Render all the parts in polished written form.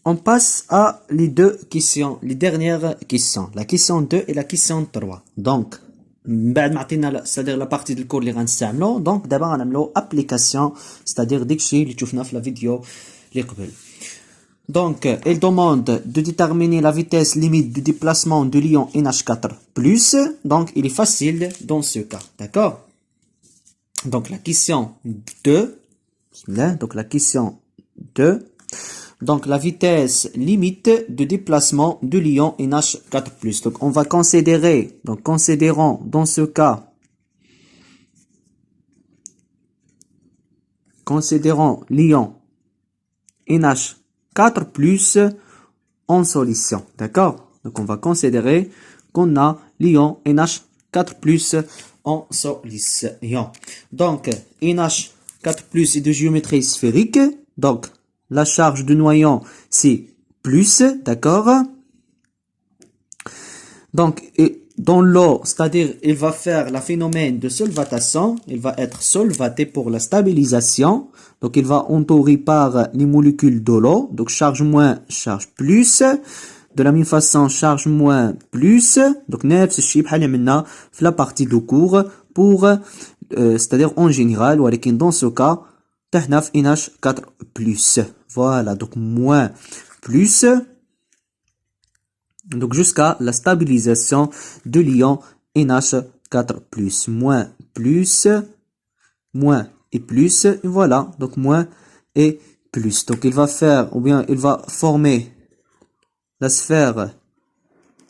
On passe à les deux questions, les dernières questions. La question 2 et la question 3. Donc, c'est-à-dire la partie du cours اللي غنستعملو. Donc, d'abord غنعملو application, c'est-à-dire داكشي اللي شفنا في la vidéo اللي قبل. Donc, il demande de déterminer la vitesse limite de déplacement de l'ion NH4+. Donc, il est facile dans ce cas. D'accord? Donc, la question 2. Donc, la question 2. Donc, la vitesse limite de déplacement de l'ion NH4+. Donc, on va considérer, donc, considérons dans ce cas, considérons l'ion NH4+ en solution. D'accord? Donc, on va considérer qu'on a l'ion NH4+ en solution. Donc, NH4+ est de géométrie sphérique. Donc, la charge du noyau, c'est plus, d'accord? Donc, dans l'eau, c'est-à-dire, il va faire le phénomène de solvatation. Il va être solvaté pour la stabilisation. Donc, il va entourer par les molécules de l'eau. Donc, charge moins, charge plus. De la même façon, charge moins, plus. Donc, نفس الشيء بحال اللي عملنا في la partie de cours pour, c'est-à-dire en général, ولكن dans ce cas, تحنا في NH4+. Voilà, donc moins, plus. Donc jusqu'à la stabilisation de l'ion NH4+. Moins, plus, moins et plus. Et voilà, donc moins et plus. Donc il va faire, ou bien il va former la sphère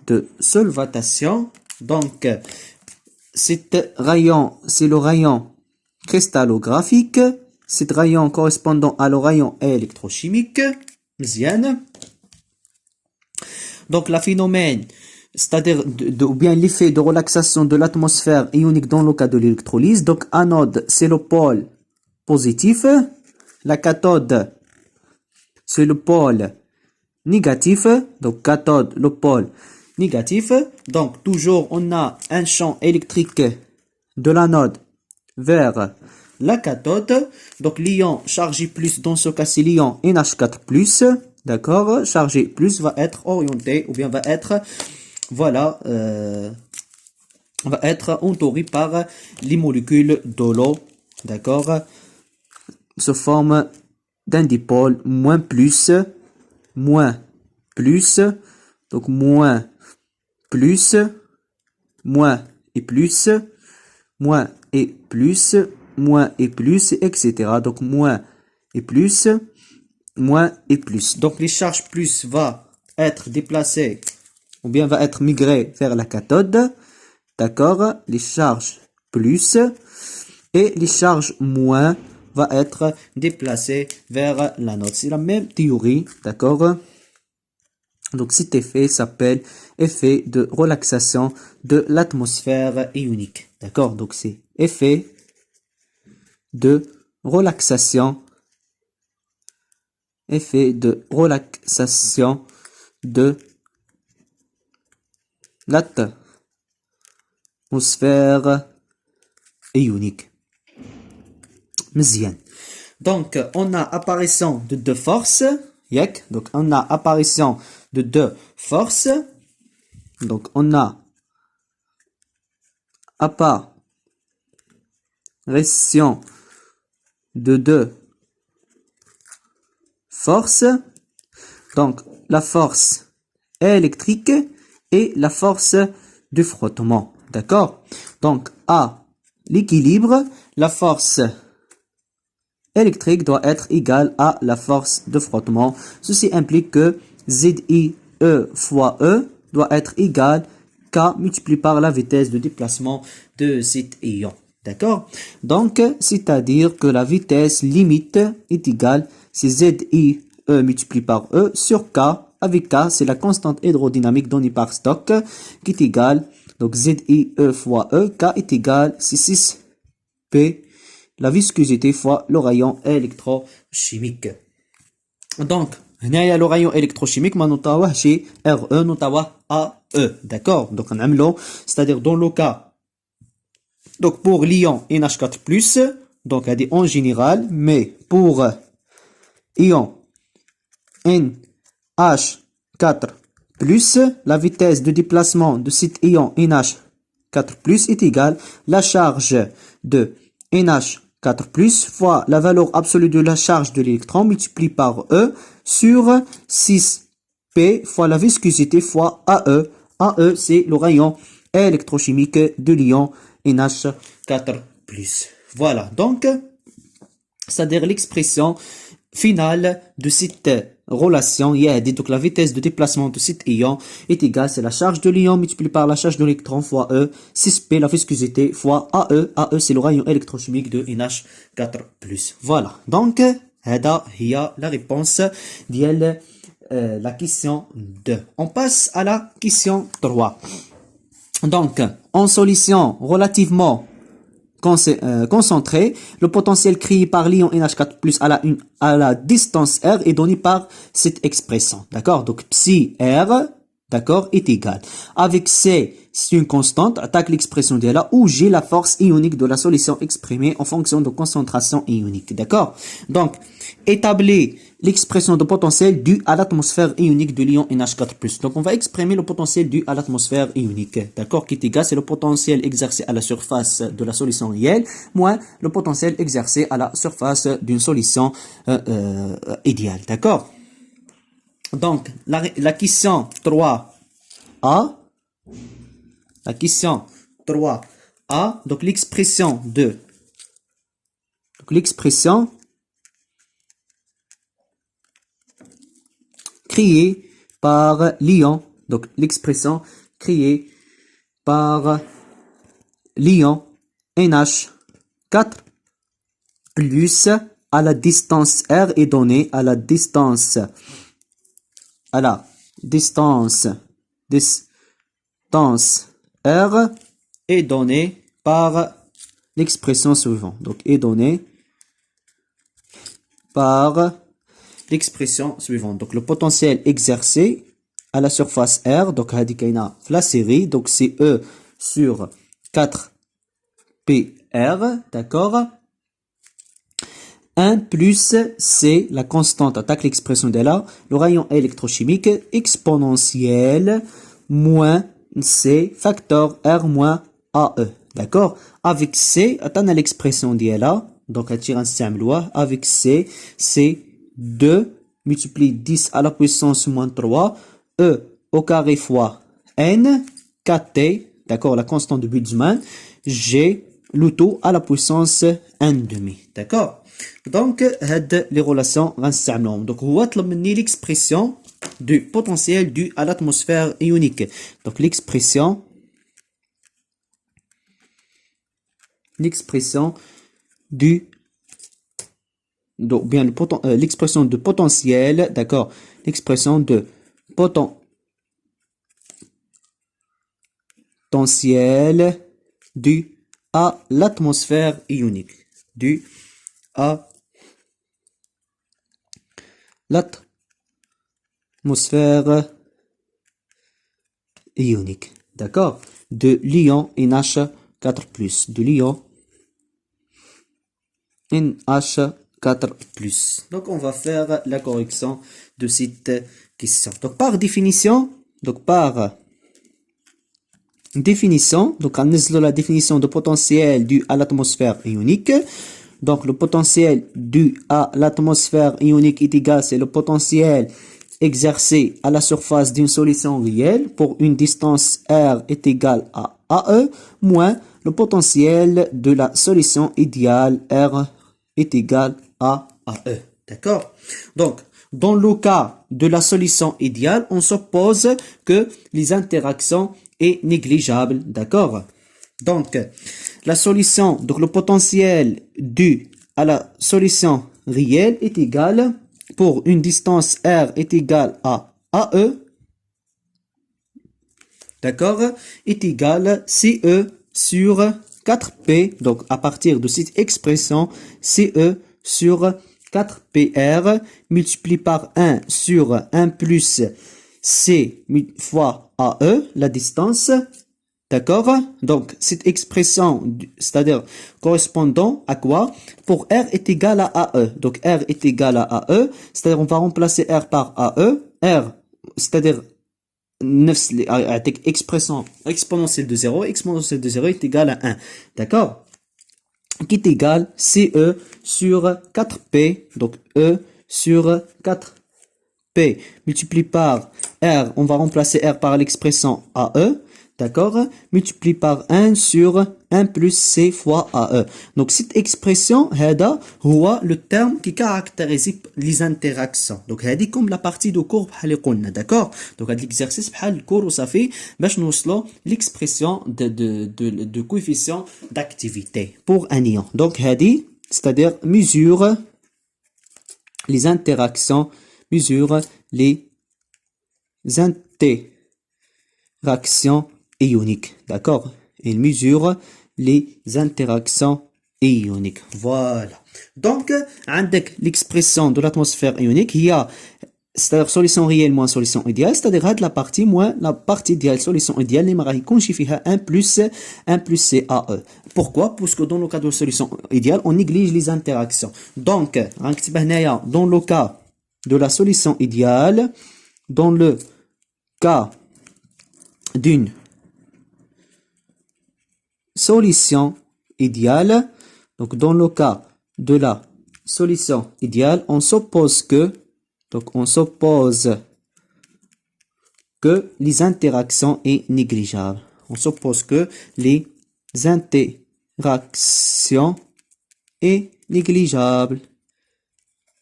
de solvatation. Donc cet rayon, c'est le rayon cristallographique. C'est rayon correspondant à le rayon électrochimique. مزيان. Donc, le phénomène, c'est-à-dire, ou bien l'effet de relaxation de l'atmosphère ionique dans le cas de l'électrolyse. Donc, anode, c'est le pôle positif. La cathode, c'est le pôle négatif. Donc, cathode, le pôle négatif. Donc, toujours, on a un champ électrique de l'anode vers la cathode. Donc, l'ion chargé plus, dans ce cas, c'est l'ion NH4+. D'accord? Chargé plus va être orienté, ou bien va être, voilà, va être entouré par les molécules de l'eau. D'accord? Se forme d'un dipôle moins plus, moins plus. Donc, moins plus, moins et plus, moins et plus, moins et plus, etc. Donc, moins et plus, moins et plus. Donc, les charges plus va être déplacées, ou bien va être migrées vers la cathode. D'accord? Les charges plus et les charges moins va être déplacées vers l'anode. C'est la même théorie. D'accord? Donc, cet effet s'appelle effet de relaxation de l'atmosphère ionique. D'accord? Donc, c'est effet de relaxation de l'atmosphère ionique. مزيان. Donc, on a apparition de deux forces. Donc, on a apparition de deux forces. Donc, on a apparition de deux forces. Donc, la force électrique et la force de frottement. D'accord? Donc, à l'équilibre, la force électrique doit être égale à la force de frottement. Ceci implique que ZIE fois E doit être égal K multiplié par la vitesse de déplacement de cet ion. D'accord? Donc, c'est-à-dire que la vitesse limite est égale, c'est ZIE multiplié par E sur K. Avec K, c'est la constante hydrodynamique donnée par Stokes qui est égale, donc ZIE fois E, K est égal, c'est 6P, la viscosité fois le rayon électrochimique. Donc, هنايا le rayon électrochimique ما نطاوه شي RE نطاوه AE. D'accord? Donc, on a c'est-à-dire dans le cas, donc pour l'ion NH4+, donc elle dit en général, mais pour ion NH4 plus la vitesse de déplacement de cet ion NH4 plus est égale la charge de NH4 plus fois la valeur absolue de la charge de l'électron multiplié par E sur 6P fois la viscosité fois AE. AE, c'est le rayon électrochimique de l'ion NH4 plus. Voilà, donc, c'est-à-dire l'expression finale de cette relation, donc la vitesse de déplacement de cet ion est égale, c'est la charge de l'ion multipliée par la charge de l'électron fois E, 6P, la viscosité fois AE. AE, c'est le rayon électrochimique de NH4 plus. Voilà, donc, هذا هي la réponse ديال la question 2. On passe à la question 3. Donc, en solution relativement concentrée, le potentiel créé par l'ion NH4+ à la distance R est donné par cette expression. D'accord? Donc, psi R, d'accord, est égal. Avec C, c'est une constante, attaque l'expression de là, où j'ai la force ionique de la solution exprimée en fonction de concentration ionique. D'accord? Donc, établir l'expression de potentiel due à l'atmosphère ionique de l'ion NH4+. Donc, on va exprimer le potentiel dû à l'atmosphère ionique. D'accord? Qui est égal, c'est le potentiel exercé à la surface de la solution réelle, moins le potentiel exercé à la surface d'une solution idéale. D'accord? Donc, la question 3A, la question 3A, donc l'expression créée par l'ion, donc l'expression créée par l'ion NH4 plus à la distance R est donnée à la distance R est donnée par l'expression suivante. Donc, est donnée par l'expression suivante. Donc, le potentiel exercé à la surface R, donc, la série, donc, c'est E sur 4PR, d'accord? 1 plus C, la constante, attaque l'expression de là, le rayon électrochimique exponentiel moins C, facteur R moins AE. D'accord? Avec C, attends l'expression de là, donc attire un loi, avec C, c'est 2 multiplié 10 à la puissance moins 3, E au carré fois N, 4T, d'accord, la constante de Boltzmann, G, le tout à la puissance 1,5. D'accord? Donc, les relations غنستعملوهم. Donc, هو طلب مني l'expression du potentiel dû à l'atmosphère ionique. Donc, l'expression du donc bien l'expression de potentiel, d'accord, l'expression de potentiel dû à l'atmosphère ionique, dû à l'atmosphère ionique, d'accord, de l'ion NH4+, de l'ion NH4+. Donc, on va faire la correction de cette question. Donc, par définition, donc, on a la définition de potentiel dû à l'atmosphère ionique. Donc, le potentiel dû à l'atmosphère ionique est égal, c'est le potentiel exercé à la surface d'une solution réelle pour une distance R est égal à AE, moins le potentiel de la solution idéale R est égal à AE. D'accord? Donc, dans le cas de la solution idéale, on suppose que les interactions est négligeable. D'accord? Donc, la solution, donc le potentiel dû à la solution réelle est égal, pour une distance R est égal à AE, d'accord, est égal CE sur 4P, donc à partir de cette expression, CE sur 4PR multiplié par 1 sur 1 plus C fois AE, la distance. D'accord? Donc, cette expression, c'est-à-dire correspondant à quoi? Pour R est égal à AE. Donc, R est égal à AE. C'est-à-dire, on va remplacer R par AE. R c'est-à-dire نفس يعطيك expression exponentielle de 0, exponentielle de 0 est égal à 1, d'accord, qui est égal CE sur 4P, donc E sur 4P multiplié par R, on va remplacer R par l'expression AE, d'accord, multiplié par 1 sur 1 plus C fois AE. Donc cette expression, هذا هو le terme qui caractérise les interactions. Donc هذه comme la partie de cours بحال اللي قلنا, d'accord. Donc هذا l'exercice بحال الكور وصافي باش نوصلوا l'expression de coefficient d'activité pour un ion. Donc هذه c'est-à-dire mesure les interactions, mesure les interactions ioniques, d'accord. Il mesure les interactions ioniques. Voilà. Donc, avec l'expression de l'atmosphère ionique, il y a c'est-à-dire solution réelle moins solution idéale, c'est-à-dire la partie moins la partie idéale, solution idéale, les marais conchifia 1 plus CAE. Pourquoi? Parce que dans le cas de solution idéale, on néglige les interactions. Donc, dans le cas de la solution idéale, dans le cas d'une solution idéale, donc dans le cas de la solution idéale, on suppose que les interactions est négligeable. On suppose que les interactions est négligeable.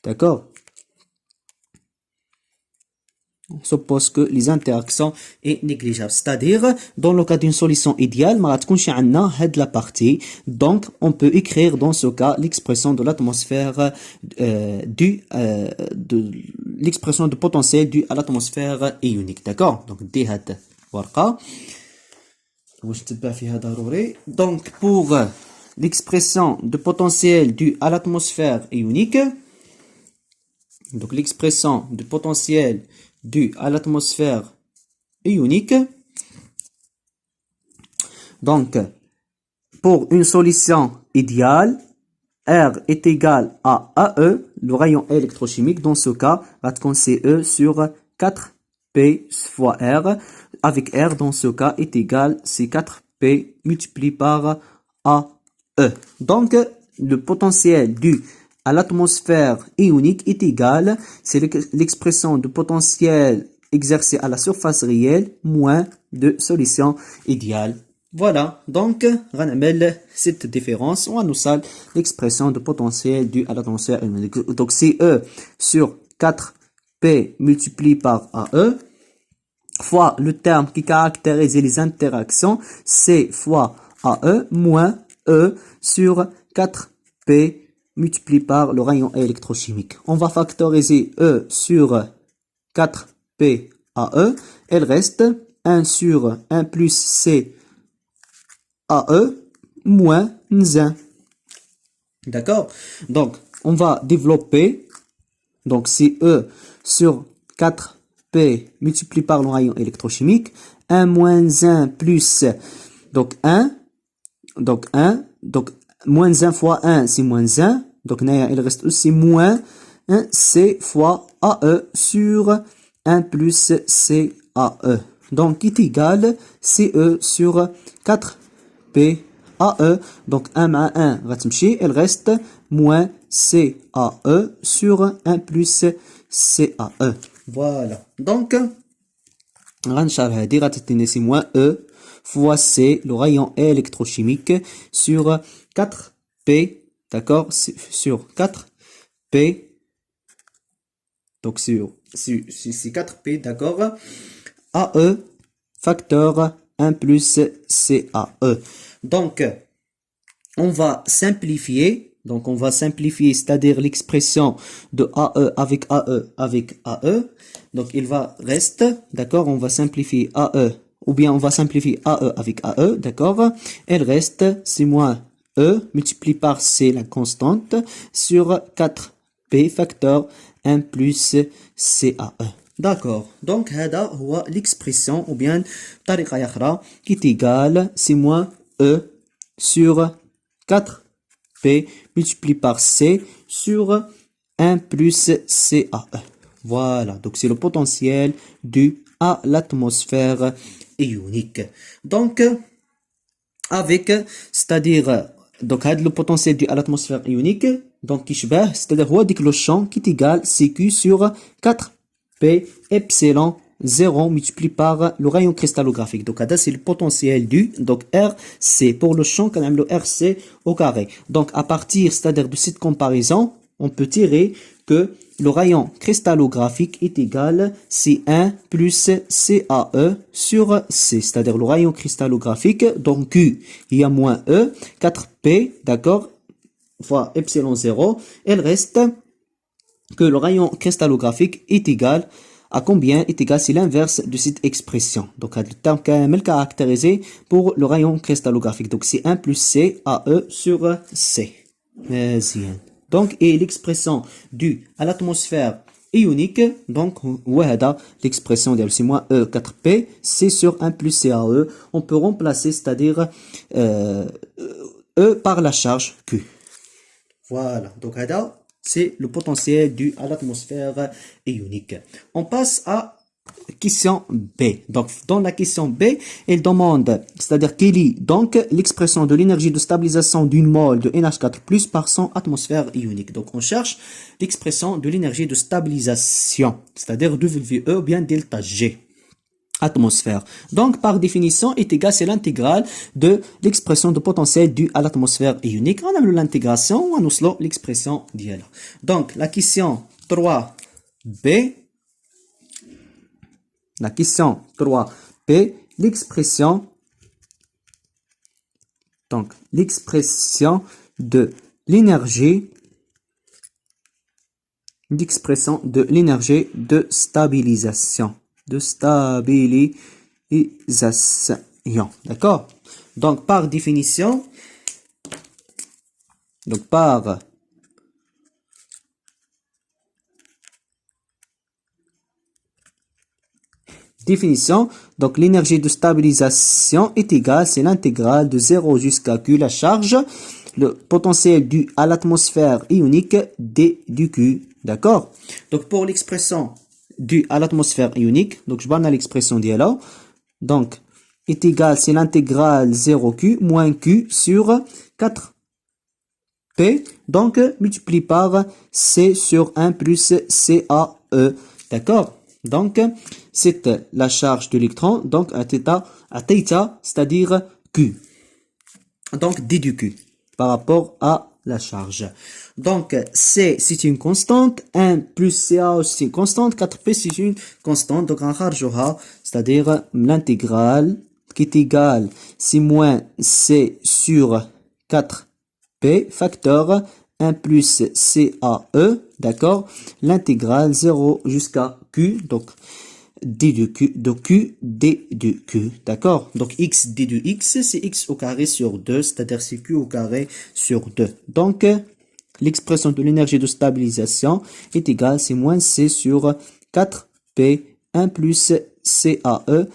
D'accord? On suppose que les interactions est négligeable. C'est-à-dire, dans le cas d'une solution idéale, la partie. Donc, on peut écrire dans ce cas l'expression de l'atmosphère de l'expression de potentiel due à l'atmosphère ionique. D'accord? Donc, donc, pour l'expression de potentiel due à l'atmosphère ionique, donc l'expression de potentiel due à l'atmosphère ionique. Donc, pour une solution idéale, R est égal à AE, le rayon électrochimique. Dans ce cas, CE sur 4P fois R, avec R dans ce cas est égal, c'est 4P multiplié par AE. Donc, le potentiel dû à l'atmosphère ionique est égal, c'est l'expression de potentiel exercé à la surface réelle moins de solution idéale. Voilà, donc, on a cette différence, on a l'expression de potentiel dû à l'atmosphère ionique. Donc, CE sur 4P multiplié par AE, fois le terme qui caractérise les interactions, C fois AE, moins E sur 4P multiplié par le rayon électrochimique. On va factoriser E sur 4P AE. Elle reste 1 sur 1 plus C AE moins 1. D'accord? Donc, on va développer. Donc, c'est E sur 4P multiplié par le rayon électrochimique. 1 moins 1 plus, donc 1. Donc, 1. Donc, moins 1 fois 1, c'est moins 1. Donc, il reste aussi moins 1 C fois AE sur 1 plus CAE. Donc, qui est égal CE sur 4P AE. Donc, 1 مع 1 va تمشي. Il reste moins CAE sur 1 plus CAE. Voilà. Donc, c'est moins E fois C, le rayon électrochimique, sur 4P, d'accord, sur 4P, donc sur 4P, d'accord, AE, facteur 1 plus CAE. Donc, on va simplifier. Donc, on va simplifier, c'est-à-dire l'expression de AE avec AE avec AE. Donc, il va rester, d'accord, on va simplifier AE, ou bien on va simplifier AE avec AE, d'accord. Elle reste, c'est moins E, multiplié par C, la constante, sur 4P, facteur 1 plus CAE. D'accord. Donc, هذا هو l'expression, ou bien, طريقة أخرى, qui est égale, c'est moins E sur 4P multiplié par C sur 1 plus CAE. Voilà, donc c'est le potentiel dû à l'atmosphère ionique. Donc, avec, c'est-à-dire, donc, le potentiel dû à l'atmosphère ionique, donc, c'est-à-dire, le champ qui est égal CQ sur 4P epsilon 0 multiplié par le rayon cristallographique. Donc, c'est le potentiel dû, donc RC, pour le champ, quand même le RC au carré. Donc, à partir, c'est-à-dire de cette comparaison, on peut tirer que le rayon cristallographique est égal C1 plus CAE sur C, c'est-à-dire le rayon cristallographique, donc Q, il y a moins E, 4P, d'accord, fois epsilon 0, il reste que le rayon cristallographique est égal à combien est égal, c'est l'inverse de cette expression. Donc, le terme KML caractérisé pour le rayon cristallographique. Donc, c'est 1 plus CAE sur C. Donc, et l'expression due à l'atmosphère ionique, donc, l'expression de c'est moins E4P, C sur 1 plus CAE. On peut remplacer, c'est-à-dire E par la charge Q. Voilà. Donc, c'est le potentiel dû à l'atmosphère ionique. On passe à question B. Donc, dans la question B, elle demande, c'est-à-dire quelle est donc l'expression de l'énergie de stabilisation d'une mole de NH4+ par son atmosphère ionique. Donc, on cherche l'expression de l'énergie de stabilisation, c'est-à-dire WE ou bien delta G. Atmosphère. Donc, par définition, est égal, c'est l'intégrale de l'expression de potentiel due à l'atmosphère ionique. On a l'intégration, on a l'expression d'IL. Donc, la question 3B, l'expression, donc, l'expression de l'énergie, de stabilisation. D'accord? Donc, par définition, donc l'énergie de stabilisation est égale, c'est l'intégrale de 0 jusqu'à Q, la charge, le potentiel dû à l'atmosphère ionique d du Q. D'accord? Donc, pour l'expression dû à l'atmosphère ionique, donc je banne l'expression d'IA là, donc est égal, c'est l'intégrale 0Q moins Q sur 4P, donc multiplié par C sur 1 plus CAE, d'accord? Donc, c'est la charge de l'électron, donc à θ, c'est-à-dire Q, donc D du Q, par rapport à la charge. Donc, C, c'est une constante, 1 plus CA, c'est une constante, 4P, c'est une constante. Donc, en chargera, c'est-à-dire l'intégrale qui est égale, c'est moins C sur 4P, facteur 1 plus CAE, d'accord? L'intégrale 0 jusqu'à Q, donc d de Q, d de Q, d'accord? Donc, x d de x, c'est x au carré sur 2, c'est-à-dire c'est q au carré sur 2. Donc, l'expression de l'énergie de stabilisation est égale, c'est moins c sur 4p, 1 plus CAE,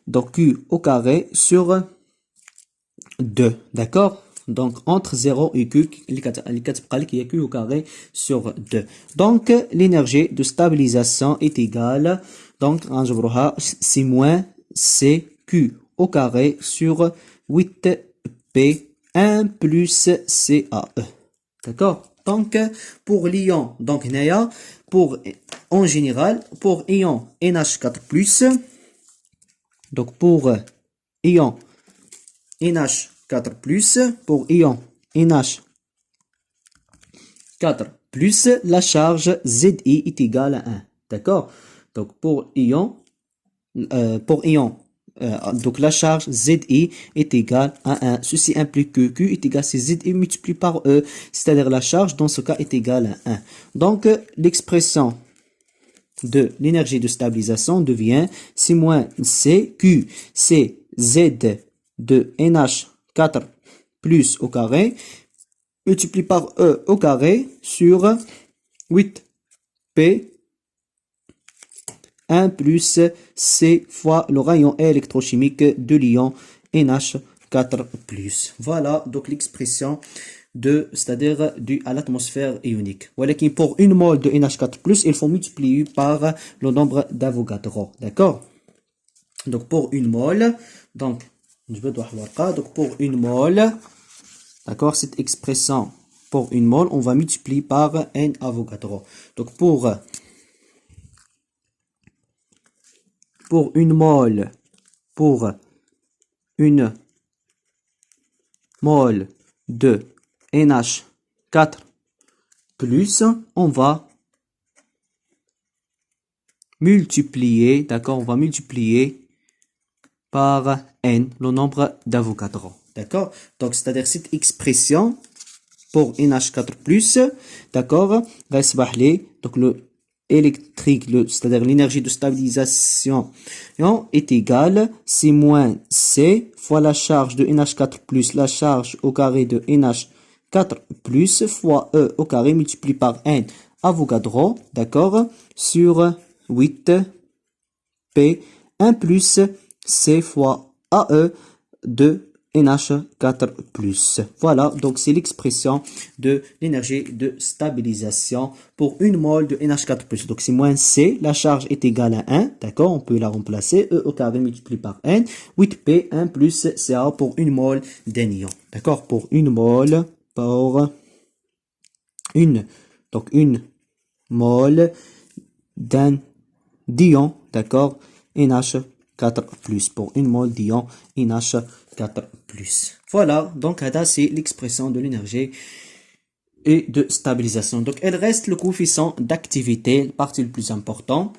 donc q au carré sur 2, d'accord? Donc, entre 0 et Q, il y a Q au carré sur 2. Donc, l'énergie de stabilisation est égale, donc, c'est moins CQ au carré sur 8P, 1 plus CAE. D'accord? Donc, pour l'ion, donc, en général, pour ion NH4+, donc, pour ion NH4+, pour ion NH4+, la charge Zi est égale à 1. D'accord? Donc, pour ion, donc la charge Zi est égale à 1. Ceci implique que Q est égal à Zi multiplié par E, c'est-à-dire la charge dans ce cas est égale à 1. Donc, l'expression de l'énergie de stabilisation devient C moins C, Q, c'est Z de NH4 plus au carré, multiplié par E au carré sur 8P, 1 plus C fois le rayon électrochimique de l'ion NH4+. Voilà donc l'expression c'est-à-dire à l'atmosphère ionique. Voilà qui pour une mole de NH4+, il faut multiplier par le nombre d'Avogadro. D'accord? Donc pour une mole, donc pour une mole, d'accord, cette expression pour une mole, on va multiplier par n Avogadro. Donc pour une mole, de NH4+, on va multiplier, d'accord, on va multiplier par n, le nombre d'Avogadro. D'accord? Donc, c'est-à-dire cette expression pour NH4+, d'accord, donc le électrique, c'est-à-dire l'énergie de stabilisation est égale C moins C fois la charge de NH4+, la charge au carré de NH4+, fois E au carré multiplié par N Avogadro, d'accord, sur 8 P 1 plus C fois AE de NH4+. Voilà, donc c'est l'expression de l'énergie de stabilisation pour une mole de NH4+. Donc c'est moins C, la charge est égale à 1, d'accord, on peut la remplacer, E au carré multiplié par N, 8P, 1 plus CA pour une mole d'un ion. D'accord, pour une mole, donc une mole d'un d'ion, d'accord, NH4+, pour une mole d'ion NH4+. Voilà, donc c'est l'expression de l'énergie et de stabilisation. Donc, elle reste le coefficient d'activité, la partie le plus important.